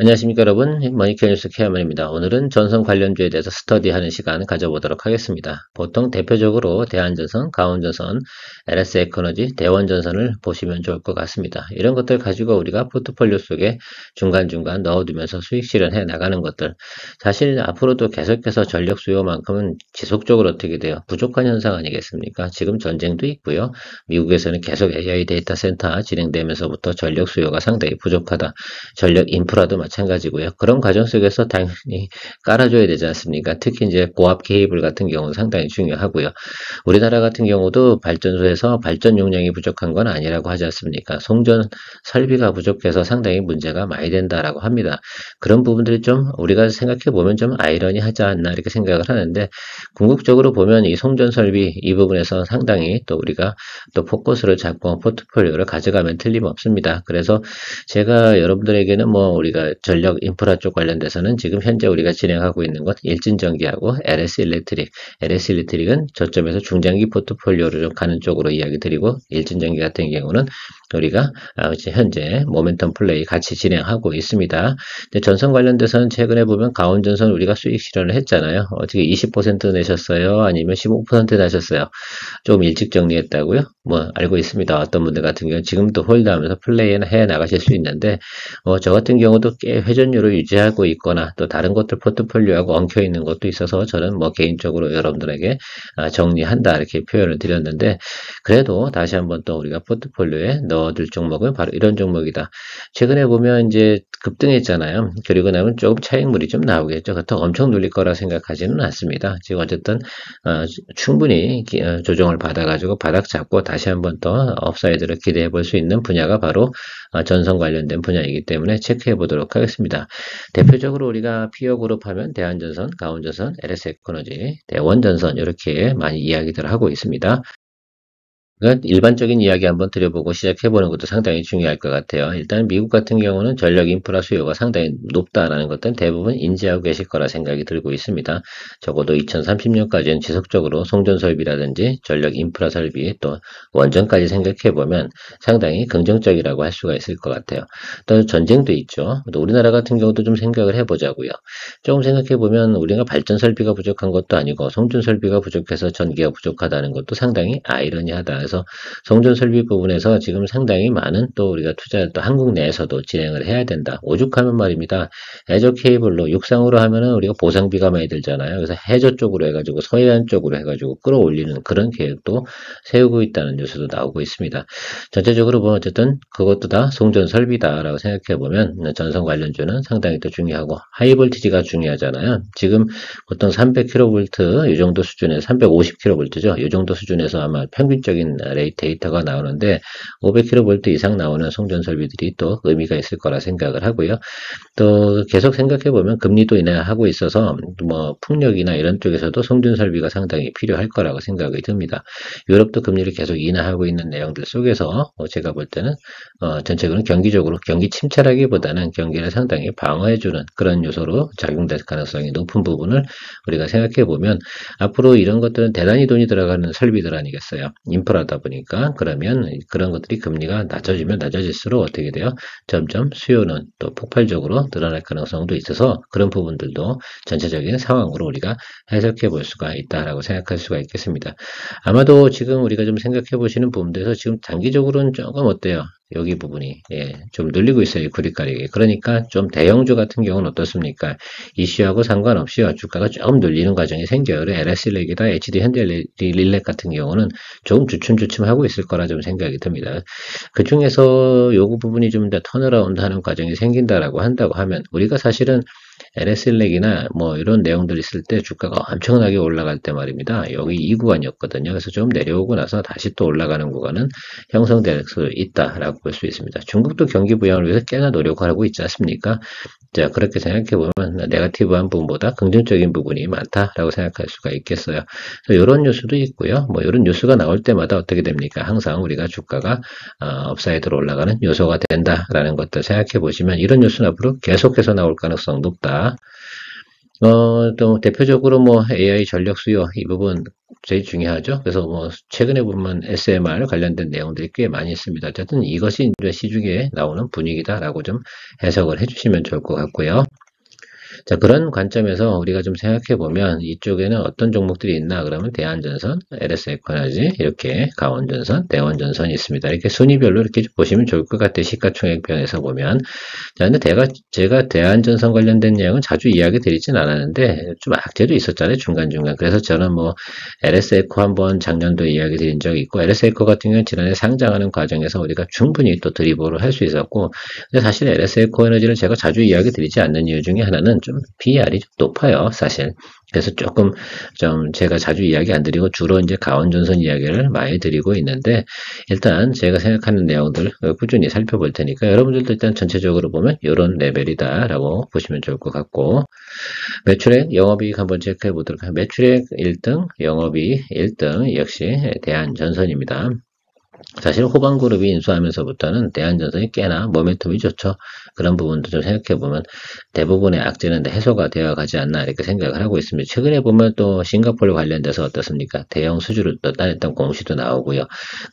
안녕하십니까 여러분, 머니케어 뉴스 케어맨입니다. 오늘은 전선 관련주에 대해서 스터디하는 시간 가져보도록 하겠습니다. 보통 대표적으로 대한전선, 가온전선, LS에너지, 대원전선을 보시면 좋을 것 같습니다. 이런 것들 가지고 우리가 포트폴리오 속에 중간중간 넣어두면서 수익 실현해 나가는 것들, 사실 앞으로도 계속해서 전력 수요만큼은 지속적으로 어떻게 돼요? 부족한 현상 아니겠습니까? 지금 전쟁도 있고요. 미국에서는 계속 AI 데이터 센터 진행되면서부터 전력 수요가 상당히 부족하다. 전력 인프라도 마찬가지고요. 그런 과정 속에서 당연히 깔아줘야 되지 않습니까? 특히 이제 고압 케이블 같은 경우는 상당히 중요하고요. 우리나라 같은 경우도 발전소에서 발전 용량이 부족한 건 아니라고 하지 않습니까? 송전 설비가 부족해서 상당히 문제가 많이 된다라고 합니다. 그런 부분들이 좀 우리가 생각해 보면 좀 아이러니하지 않나 이렇게 생각을 하는데, 궁극적으로 보면 이 송전 설비 이 부분에서 상당히 또 우리가 또 포커스를 잡고 포트폴리오를 가져가면 틀림없습니다. 그래서 제가 여러분들에게는 뭐 우리가 전력 인프라 쪽 관련돼서는 지금 현재 우리가 진행하고 있는 것 일진전기하고 LS일렉트릭은 저점에서 중장기 포트폴리오를 좀 가는 쪽으로 이야기 드리고, 일진전기 같은 경우는 우리가 현재 모멘텀 플레이 같이 진행하고 있습니다. 전선 관련돼서는 최근에 보면 가온전선 우리가 수익 실현을 했잖아요. 어떻게 20% 내셨어요? 아니면 15% 나셨어요? 좀 일찍 정리했다고요? 뭐 알고 있습니다. 어떤 분들 같은 경우는 지금도 홀드하면서 플레이해 나가실 수 있는데, 저 같은 경우도 꽤 회전율을 유지하고 있거나 또 다른 것들 포트폴리오하고 엉켜 있는 것도 있어서 저는 뭐 개인적으로 여러분들에게 정리한다 이렇게 표현을 드렸는데, 그래도 다시 한번 또 우리가 포트폴리오에 넣어둘 종목은 바로 이런 종목이다. 최근에 보면 이제 급등했잖아요. 그리고 나면 조금 차익물이 좀 나오겠죠. 그렇다고 엄청 눌릴 거라 생각하지는 않습니다. 지금 어쨌든 충분히 조정을 받아가지고 바닥 잡고 다시 한번 또 업사이드를 기대해 볼 수 있는 분야가 바로 전선 관련된 분야이기 때문에 체크해 보도록 하겠습니다. 대표적으로 우리가 피어 그룹 하면 대한전선, 가온전선, LS에너지, 대원전선 이렇게 많이 이야기들 하고 있습니다. 그러니까 일반적인 이야기 한번 드려보고 시작해보는 것도 상당히 중요할 것 같아요. 일단 미국 같은 경우는 전력 인프라 수요가 상당히 높다라는 것들은 대부분 인지하고 계실 거라 생각이 들고 있습니다. 적어도 2030년까지는 지속적으로 송전 설비라든지 전력 인프라 설비 또 원전까지 생각해보면 상당히 긍정적이라고 할 수가 있을 것 같아요. 또 전쟁도 있죠. 또 우리나라 같은 경우도 좀 생각을 해보자고요. 조금 생각해보면 우리가 발전 설비가 부족한 것도 아니고 송전 설비가 부족해서 전기가 부족하다는 것도 상당히 아이러니하다. 그래서 송전 설비 부분에서 지금 상당히 많은 또 우리가 투자 또 한국 내에서도 진행을 해야 된다. 오죽하면 말입니다. 해저 케이블로 육상으로 하면은 우리가 보상비가 많이 들잖아요. 그래서 해저 쪽으로 해가지고 서해안 쪽으로 해가지고 끌어올리는 그런 계획도 세우고 있다는 뉴스도 나오고 있습니다. 전체적으로 보면 어쨌든 그것도 다 송전 설비다라고 생각해 보면 전선 관련주는 상당히 또 중요하고, 하이볼티지가 중요하잖아요. 지금 보통 300kV 이 정도 수준에서 350kV죠. 이 정도 수준에서 아마 평균적인 데이터가 나오는데 500kV 이상 나오는 송전 설비들이 또 의미가 있을 거라 생각을 하고요. 또 계속 생각해 보면 금리도 인하하고 있어서 뭐 풍력이나 이런 쪽에서도 송전 설비가 상당히 필요할 거라고 생각이 듭니다. 유럽도 금리를 계속 인하하고 있는 내용들 속에서 제가 볼 때는 전체적으로 경기적으로 경기 침체라기보다는 경기를 상당히 방어해주는 그런 요소로 작용될 가능성이 높은 부분을 우리가 생각해 보면, 앞으로 이런 것들은 대단히 돈이 들어가는 설비들 아니겠어요? 인프라다 보니까. 그러면 그런 것들이 금리가 낮아지면 낮아질수록 어떻게 돼요? 점점 수요는 또 폭발적으로 늘어날 가능성도 있어서 그런 부분들도 전체적인 상황으로 우리가 해석해 볼 수가 있다라고 생각할 수가 있겠습니다. 아마도 지금 우리가 좀 생각해 보시는 부분들에서 지금 단기적으로는 조금 어때요? 여기 부분이 좀 늘리고 있어요. 구리가리기. 그러니까 좀 대형주 같은 경우는 어떻습니까? 이슈하고 상관없이 주가가 조금 늘리는 과정이 생겨요. LS릴렉이나 HD 현대릴렉 같은 경우는 조금 주춤주춤하고 있을 거라 좀 생각이 듭니다. 그 중에서 요구 부분이 좀 더 턴어라운드 하는 과정이 생긴다라고 한다고 하면, 우리가 사실은 LS일렉이나 뭐 이런 내용들 있을 때 주가가 엄청나게 올라갈 때 말입니다. 여기 이 구간이었거든요. 그래서 좀 내려오고 나서 다시 또 올라가는 구간은 형성될 수 있다라고 볼 수 있습니다. 중국도 경기 부양을 위해서 꽤나 노력하고 있지 않습니까? 자, 그렇게 생각해 보면 네거티브한 부분보다 긍정적인 부분이 많다라고 생각할 수가 있겠어요. 그래서 이런 뉴스도 있고요. 뭐 이런 뉴스가 나올 때마다 어떻게 됩니까? 항상 우리가 주가가 업사이드로 올라가는 요소가 된다라는 것들 생각해 보시면, 이런 뉴스는 앞으로 계속해서 나올 가능성 높다. 또 대표적으로 뭐 AI 전력 수요 이 부분 제일 중요하죠. 그래서 뭐 최근에 보면 SMR 관련된 내용들이 꽤 많이 있습니다. 어쨌든 이것이 이제 시중에 나오는 분위기다라고 좀 해석을 해주시면 좋을 것 같고요. 자, 그런 관점에서 우리가 좀 생각해 보면 이쪽에는 어떤 종목들이 있나 그러면 대한전선, LS에코너지, 이렇게 강원전선, 대원전선이 있습니다. 이렇게 순위별로 이렇게 보시면 좋을 것 같아요. 시가총액변에서 보면. 자, 근데 제가 대한전선 관련된 내용은 자주 이야기 드리진 않았는데 좀 악재도 있었잖아요. 중간중간. 그래서 저는 뭐 LS에코 한번 작년도 이야기 드린 적이 있고 LS에코 같은 경우는 지난해 상장하는 과정에서 우리가 충분히 또 드리블을 할 수 있었고 근데 사실 LS에코 에너지를 제가 자주 이야기 드리지 않는 이유 중에 하나는 좀 PER이 좀 높아요, 사실. 그래서 조금 좀 제가 자주 이야기 안 드리고 주로 이제 가온전선 이야기를 많이 드리고 있는데 일단 제가 생각하는 내용들 꾸준히 살펴볼 테니까 여러분들도 일단 전체적으로 보면 이런 레벨이다라고 보시면 좋을 것 같고 매출액, 영업이익 한번 체크해 보도록 하겠습니다. 매출액 1등, 영업이익 1등 역시 대한전선입니다. 사실 호방그룹이 인수하면서부터는 대한전선이 꽤나 모멘텀이 좋죠. 그런 부분도 좀 생각해보면 대부분의 악재는 해소가 되어 가지 않나 이렇게 생각을 하고 있습니다. 최근에 보면 또 싱가포르 관련돼서 어떻습니까? 대형 수주를 또 따냈던 공시도 나오고요.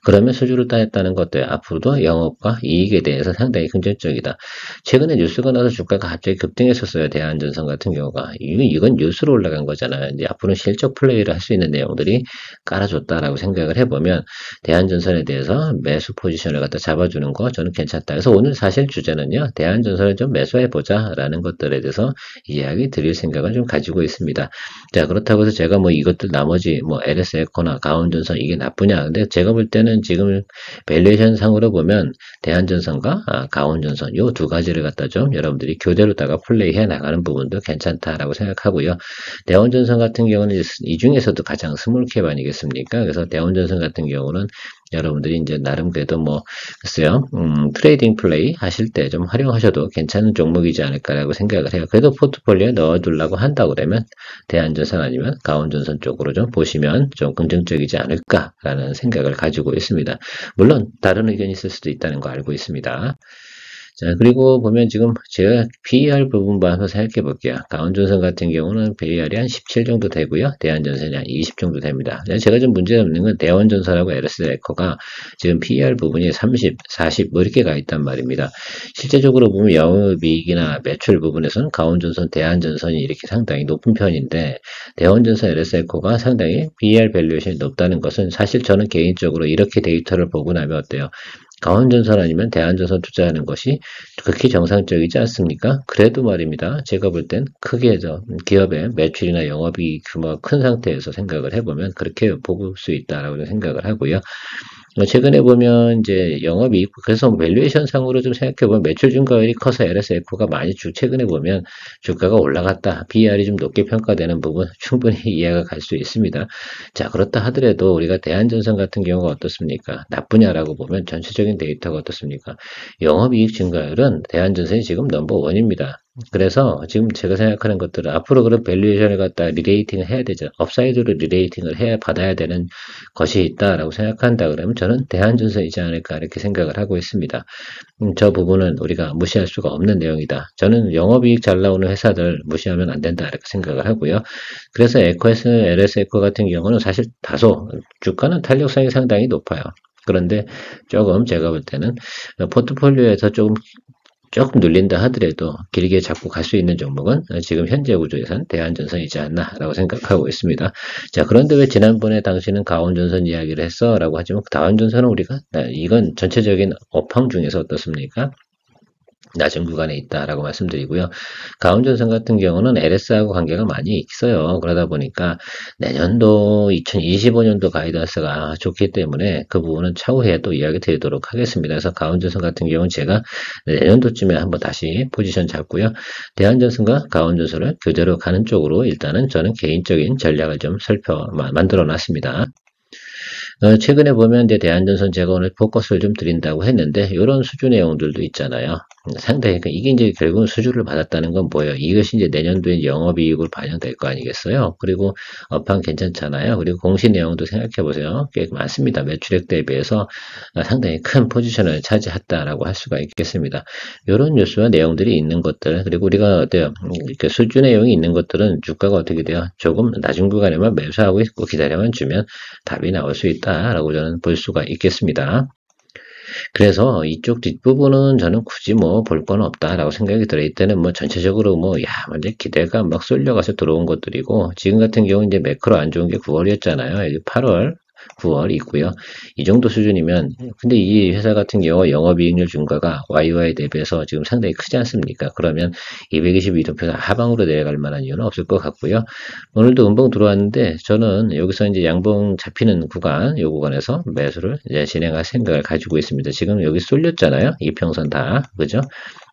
그러면 수주를 따냈다는 것들 앞으로도 영업과 이익에 대해서 상당히 긍정적이다. 최근에 뉴스가 나서 주가가 갑자기 급등했었어요. 대한전선 같은 경우가. 이건 뉴스로 올라간 거잖아요. 이제 앞으로는 실적 플레이를 할 수 있는 내용들이 깔아줬다라고 생각을 해보면 대한전선에 대해서 매수 포지션을 갖다 잡아주는 거 저는 괜찮다. 그래서 오늘 사실 주제는요. 대한전선을 좀 매수해보자 라는 것들에 대해서 이야기 드릴 생각을 좀 가지고 있습니다. 자, 그렇다고 해서 제가 뭐 이것들 나머지 뭐 LS에코나 가온전선 이게 나쁘냐. 근데 제가 볼 때는 지금 밸류에이션 상으로 보면 대한전선과 가온전선 요 두 가지를 갖다 좀 여러분들이 교대로다가 플레이해 나가는 부분도 괜찮다라고 생각하고요. 대원전선 같은 경우는 이 중에서도 가장 스몰캡 아니겠습니까? 그래서 대원전선 같은 경우는 여러분들이 이제 나름 그래도 뭐 글쎄요 트레이딩 플레이 하실 때 좀 활용하셔도 괜찮은 종목이지 않을까라고 생각을 해요. 그래도 포트폴리오에 넣어두려고 한다 그러면 대한전선 아니면 가온전선 쪽으로 좀 보시면 좀 긍정적이지 않을까라는 생각을 가지고 있습니다. 물론 다른 의견이 있을 수도 있다는 거 알고 있습니다. 자, 그리고 보면 지금 제가 PER 부분만 한번 생각해 볼게요. 가온전선 같은 경우는 PER이 한 17 정도 되고요. 대한전선이 한 20 정도 됩니다. 제가 좀 문제 없는 건 대원전선하고 LS에코가 지금 PER 부분이 30, 40 뭐 이렇게 가 있단 말입니다. 실제적으로 보면 영업이익이나 매출 부분에서는 가온전선, 대한전선이 이렇게 상당히 높은 편인데 대원전선, LS에코가 상당히 PER 밸류에이션이 높다는 것은 사실 저는 개인적으로 이렇게 데이터를 보고 나면 어때요? 가온전선 아니면 대한전선 투자하는 것이 극히 정상적이지 않습니까? 그래도 말입니다. 제가 볼 땐 크게 기업의 매출이나 영업이익 규모가 큰 상태에서 생각을 해보면 그렇게 볼 수 있다라고 생각을 하고요. 최근에 보면 이제 영업이익 그래서 밸류에이션 상으로 좀 생각해보면 매출 증가율이 커서 LSF가 많이 최근에 보면 주가가 올라갔다. PER이 좀 높게 평가되는 부분 충분히 이해가 갈 수 있습니다. 자, 그렇다 하더라도 우리가 대한전선 같은 경우가 어떻습니까? 나쁘냐라고 보면 전체적인 데이터가 어떻습니까? 영업이익 증가율은 대한전선이 지금 넘버원입니다. 그래서 지금 제가 생각하는 것들은 앞으로 그런 밸류에이션을 갖다 리레이팅을 해야 되죠. 업사이드로 리레이팅을 해야 받아야 되는 것이 있다라고 생각한다 그러면 저는 대한전선이지 않을까 이렇게 생각을 하고 있습니다. 저 부분은 우리가 무시할 수가 없는 내용이다. 저는 영업이익 잘 나오는 회사들 무시하면 안 된다 이렇게 생각을 하고요. 그래서 에코에스, LS에코 같은 경우는 사실 다소 주가는 탄력성이 상당히 높아요. 그런데 조금 제가 볼 때는 포트폴리오에서 조금 눌린다 하더라도 길게 잡고 갈 수 있는 종목은 지금 현재 구조에선 대한전선이지 않나라고 생각하고 있습니다. 자, 그런데 왜 지난번에 당신은 가온전선 이야기를 했어? 라고 하지만 가온전선은 우리가 이건 전체적인 업황 중에서 어떻습니까? 낮은 구간에 있다라고 말씀드리고요. 가온전선 같은 경우는 LS하고 관계가 많이 있어요. 그러다 보니까 내년도 2025년도 가이던스가 좋기 때문에 그 부분은 차후에 또 이야기 드리도록 하겠습니다. 그래서 가온전선 같은 경우는 제가 내년도쯤에 한번 다시 포지션 잡고요. 대한전선과 가온전선을 교대로 가는 쪽으로 일단은 저는 개인적인 전략을 좀 만들어 놨습니다. 최근에 보면 이제 대한전선 제가 오늘 포커스를 좀 드린다고 했는데 이런 수준 내용들도 있잖아요. 상당히, 이게 이제 결국은 수주를 받았다는 건 뭐예요? 이것이 이제 내년도에 영업이익으로 반영될 거 아니겠어요? 그리고 업황 괜찮잖아요. 그리고 공시 내용도 생각해 보세요. 꽤 많습니다. 매출액 대비해서 상당히 큰 포지션을 차지했다라고 할 수가 있겠습니다. 이런 뉴스와 내용들이 있는 것들, 그리고 우리가 어때요? 이렇게 수주 내용이 있는 것들은 주가가 어떻게 돼요? 조금 낮은 구간에만 매수하고 있고 기다려만 주면 답이 나올 수 있다라고 저는 볼 수가 있겠습니다. 그래서 이쪽 뒷부분은 저는 굳이 뭐 볼 건 없다라고 생각이 들어요. 이때는 뭐 전체적으로 뭐, 야, 완전 기대가 막 쏠려가서 들어온 것들이고, 지금 같은 경우 이제 매크로 안 좋은 게 9월이었잖아요. 여기 8월, 9월 있고요. 이 정도 수준이면, 근데 이 회사 같은 경우 영업이익률 증가가 YY 대비해서 지금 상당히 크지 않습니까? 그러면 222도 하방으로 내려갈 만한 이유는 없을 것 같고요. 오늘도 음봉 들어왔는데 저는 여기서 이제 양봉 잡히는 구간, 요 구간에서 매수를 이제 진행할 생각을 가지고 있습니다. 지금 여기 쏠렸잖아요. 이평선 다. 그죠?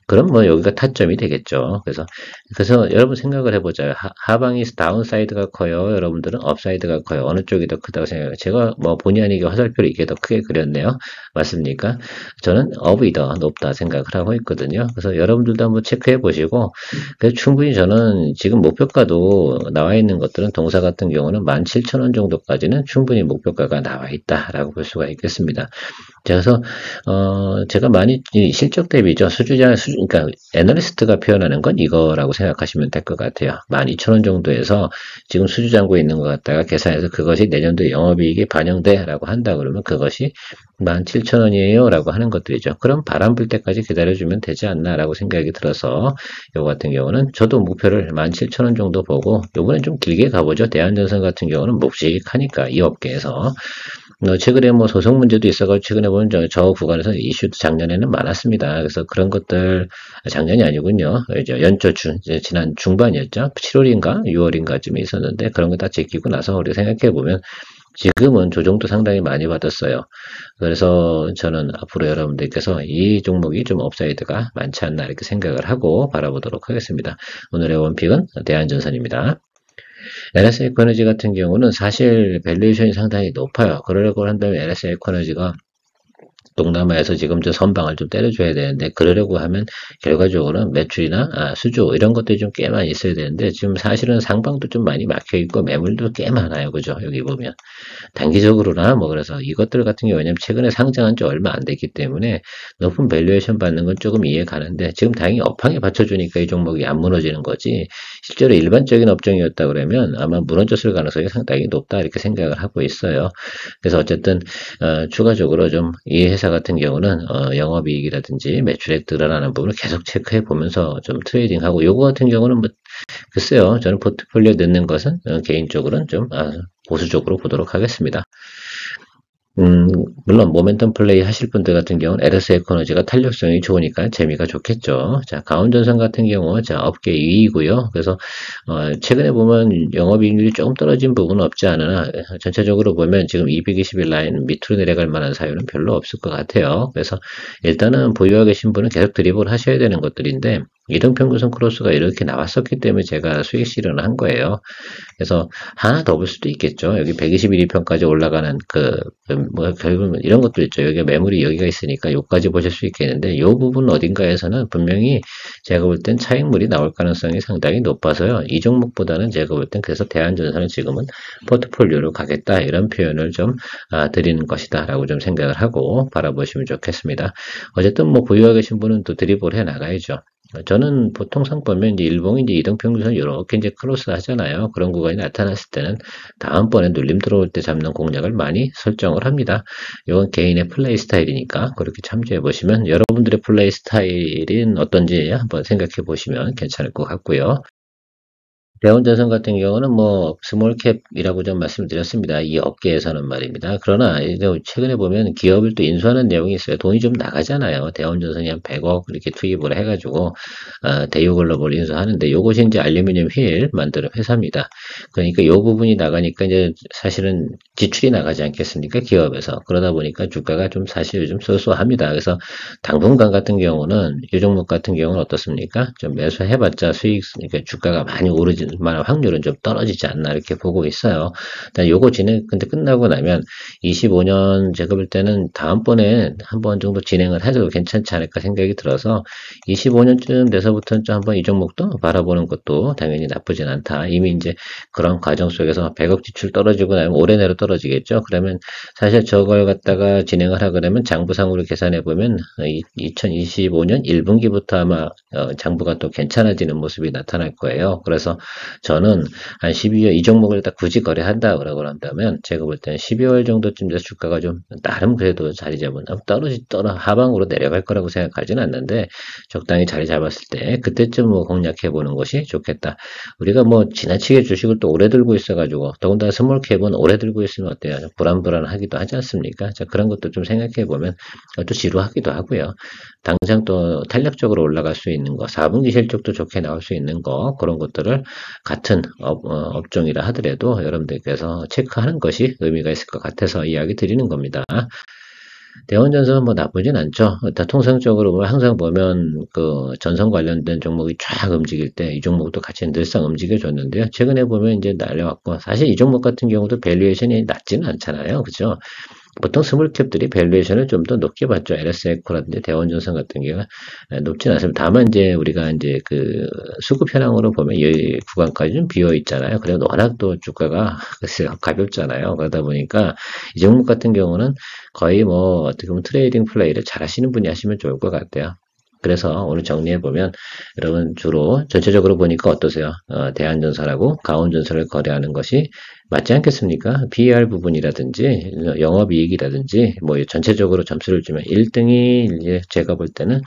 그럼 뭐 여기가 타점이 되겠죠. 그래서 여러분 생각을 해보자요. 하방이 다운사이드가 커요. 여러분들은 업사이드가 커요. 어느 쪽이 더 크다고 생각해요. 제가 뭐 본의 아니게 화살표를 이게 더 크게 그렸네요. 맞습니까? 저는 업이 더 높다 생각을 하고 있거든요. 그래서 여러분들도 한번 체크해 보시고, 그래서 충분히 저는 지금 목표가도 나와 있는 것들은 동사 같은 경우는 17,000원 정도까지는 충분히 목표가가 나와 있다라고 볼 수가 있겠습니다. 그래서 제가 많이 실적 대비죠. 그러니까 애널리스트가 표현하는 건 이거라고 생각하시면 될 것 같아요. 12,000원 정도에서 지금 수주잔고에 있는 것 같다가 계산해서 그것이 내년도 영업이익이 반영돼라고 한다 그러면 그것이 17,000원이에요 라고 하는 것들이죠. 그럼 바람 불 때까지 기다려주면 되지 않나 라고 생각이 들어서 요거 같은 경우는 저도 목표를 17,000원 정도 보고 요번엔 좀 길게 가보죠. 대한전선 같은 경우는 묵직하니까 이 업계에서 최근에 뭐 소송 문제도 있어가지고 최근에 보면 저 구간에서 이슈도 작년에는 많았습니다. 그래서 그런 것들 작년이 아니군요. 이제 지난 중반이었죠. 7월인가 6월인가쯤에 있었는데 그런 거 다 제끼고 나서 우리가 생각해 보면 지금은 조정도 상당히 많이 받았어요. 그래서 저는 앞으로 여러분들께서 이 종목이 좀 업사이드가 많지 않나 이렇게 생각을 하고 바라보도록 하겠습니다. 오늘의 원픽은 대한전선입니다. LS에코너지 같은 경우는 사실 밸류에이션이 상당히 높아요. 그러려고 한다면 LS에코너지가 동남아에서 지금 저 선방을 좀 때려줘야 되는데 그러려고 하면 결과적으로는 매출이나 수주 이런 것들이 좀 꽤 많이 있어야 되는데 지금 사실은 상방도 좀 많이 막혀 있고 매물도 꽤 많아요. 그죠? 여기 보면 단기적으로나 뭐 그래서 이것들 같은 경우 왜냐면 최근에 상장한 지 얼마 안 됐기 때문에 높은 밸류에이션 받는 건 조금 이해 가는데 지금 다행히 업황에 받쳐주니까 이 종목이 안 무너지는 거지 실제로 일반적인 업종이었다 그러면 아마 무너졌을 가능성이 상당히 높다 이렇게 생각을 하고 있어요. 그래서 어쨌든 추가적으로 좀 이 회사 같은 경우는 영업이익이라든지 매출액 드러나는 부분을 계속 체크해 보면서 좀 트레이딩하고 요거 같은 경우는 뭐 글쎄요 저는 포트폴리오 넣는 것은 개인적으로는 좀 보수적으로 보도록 하겠습니다. 물론 모멘텀 플레이 하실 분들 같은 경우는 LS 에코너지가 탄력성이 좋으니까 재미가 좋겠죠. 자, 가온전선 같은 경우 자 업계 2위고요. 그래서 최근에 보면 영업이익률이 조금 떨어진 부분은 없지 않으나 전체적으로 보면 지금 220일 라인 밑으로 내려갈 만한 사유는 별로 없을 것 같아요. 그래서 일단은 보유하고 계신 분은 계속 드리블 하셔야 되는 것들인데 이동평균선 크로스가 이렇게 나왔었기 때문에 제가 수익 실현을 한 거예요. 그래서 하나 더 볼 수도 있겠죠. 여기 121일평까지 올라가는 뭐 결국은 이런 것도 있죠. 여기 매물이 여기가 있으니까 여기까지 보실 수 있겠는데 이 부분 어딘가에서는 분명히 제가 볼 땐 차익물이 나올 가능성이 상당히 높아서요. 이 종목보다는 제가 볼 땐 그래서 대한전선은 지금은 포트폴리오로 가겠다 이런 표현을 좀 드리는 것이다 라고 좀 생각을 하고 바라보시면 좋겠습니다. 어쨌든 뭐 보유하고 계신 분은 또 드리블 해 나가야죠. 저는 보통상 보면 이제 일봉이 이제 이동평균선 이렇게 이제 크로스 하잖아요. 그런 구간이 나타났을 때는 다음번에 눌림 들어올 때 잡는 공략을 많이 설정을 합니다. 이건 개인의 플레이 스타일이니까 그렇게 참조해 보시면 여러분들의 플레이 스타일은 어떤지 한번 생각해 보시면 괜찮을 것 같고요. 대원전선 같은 경우는 뭐 스몰캡이라고 좀 말씀드렸습니다. 이 업계에서는 말입니다. 그러나 최근에 보면 기업을 또 인수하는 내용이 있어요. 돈이 좀 나가잖아요. 대원전선이 한 100억 이렇게 투입을 해가지고 대유글로벌 인수하는데 요것이 이제 알루미늄 휠 만드는 회사입니다. 그러니까 요 부분이 나가니까 이제 사실은 지출이 나가지 않겠습니까? 기업에서 그러다 보니까 주가가 좀 사실 요즘 쏘쏘합니다. 그래서 당분간 같은 경우는 이 종목 같은 경우는 어떻습니까? 좀 매수해봤자 수익 그러니까 주가가 많이 오르지 만한 확률은 좀 떨어지지 않나 이렇게 보고 있어요. 일단 요거 근데 끝나고 나면 25년 제가 볼 때는 다음번에 한 번 정도 진행을 해도 괜찮지 않을까 생각이 들어서 25년쯤 돼서부터는 좀 한번 이 종목도 바라보는 것도 당연히 나쁘진 않다. 이미 이제 그런 과정 속에서 100억 지출 떨어지고 나면 올해 내로 떨어지겠죠. 그러면 사실 저걸 갖다가 진행을 하게 되면 장부상으로 계산해 보면 2025년 1분기부터 아마 장부가 또 괜찮아지는 모습이 나타날 거예요. 그래서 저는 한 12월 이 종목을 딱 굳이 거래한다 그러고 한다면 제가 볼 때는 12월 정도쯤 돼서 주가가 좀 나름 그래도 자리 잡은 하방으로 내려갈 거라고 생각하지는 않는데 적당히 자리 잡았을 때 그때쯤 뭐 공략해 보는 것이 좋겠다. 우리가 뭐 지나치게 주식을 또 오래 들고 있어가지고 더군다나 스몰캡은 오래 들고 있으면 어때요? 불안불안하기도 하지 않습니까? 자, 그런 것도 좀 생각해 보면 또 지루하기도 하고요. 당장 또 탄력적으로 올라갈 수 있는 거, 4분기 실적도 좋게 나올 수 있는 거, 그런 것들을 같은 업종이라 하더라도 여러분들께서 체크하는 것이 의미가 있을 것 같아서 이야기 드리는 겁니다. 대원전선은 뭐 나쁘진 않죠. 일단 통상적으로 항상 보면 그 전선 관련된 종목이 쫙 움직일 때 이 종목도 같이 늘상 움직여줬는데요. 최근에 보면 이제 날려왔고 사실 이 종목 같은 경우도 밸류에이션이 낮지는 않잖아요. 그죠? 보통 스몰캡들이 밸류에이션을 좀 더 높게 받죠. LS에코라든지 대원전선 같은 경우가 높진 않습니다. 다만 이제 우리가 이제 그 수급 현황으로 보면 이 구간까지 좀 비어 있잖아요. 그래서 워낙 또 주가가 가볍잖아요. 그러다 보니까 이 종목 같은 경우는 거의 뭐 어떻게 보면 트레이딩 플레이를 잘 하시는 분이 하시면 좋을 것 같아요. 그래서 오늘 정리해보면 여러분 주로 전체적으로 보니까 어떠세요? 대한전선하고 가온전선을 거래하는 것이 맞지 않겠습니까? BER 부분이라든지 영업이익이라든지 뭐 전체적으로 점수를 주면 1등이 이제 제가 볼 때는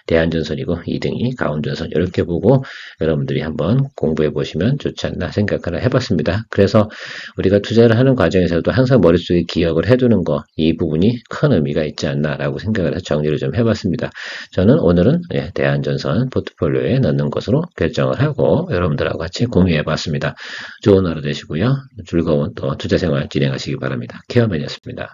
대한전선이고 2등이 가온전선 이렇게 보고 여러분들이 한번 공부해 보시면 좋지 않나 생각을 해봤습니다. 그래서 우리가 투자를 하는 과정에서도 항상 머릿속에 기억을 해두는 거 이 부분이 큰 의미가 있지 않나라고 생각을 해서 정리를 좀 해봤습니다. 저는 오늘은 대한전선 포트폴리오에 넣는 것으로 결정을 하고 여러분들하고 같이 공유해봤습니다. 좋은 하루 되시고요. 즐거운 또 투자생활 진행하시기 바랍니다. 케어맨이었습니다.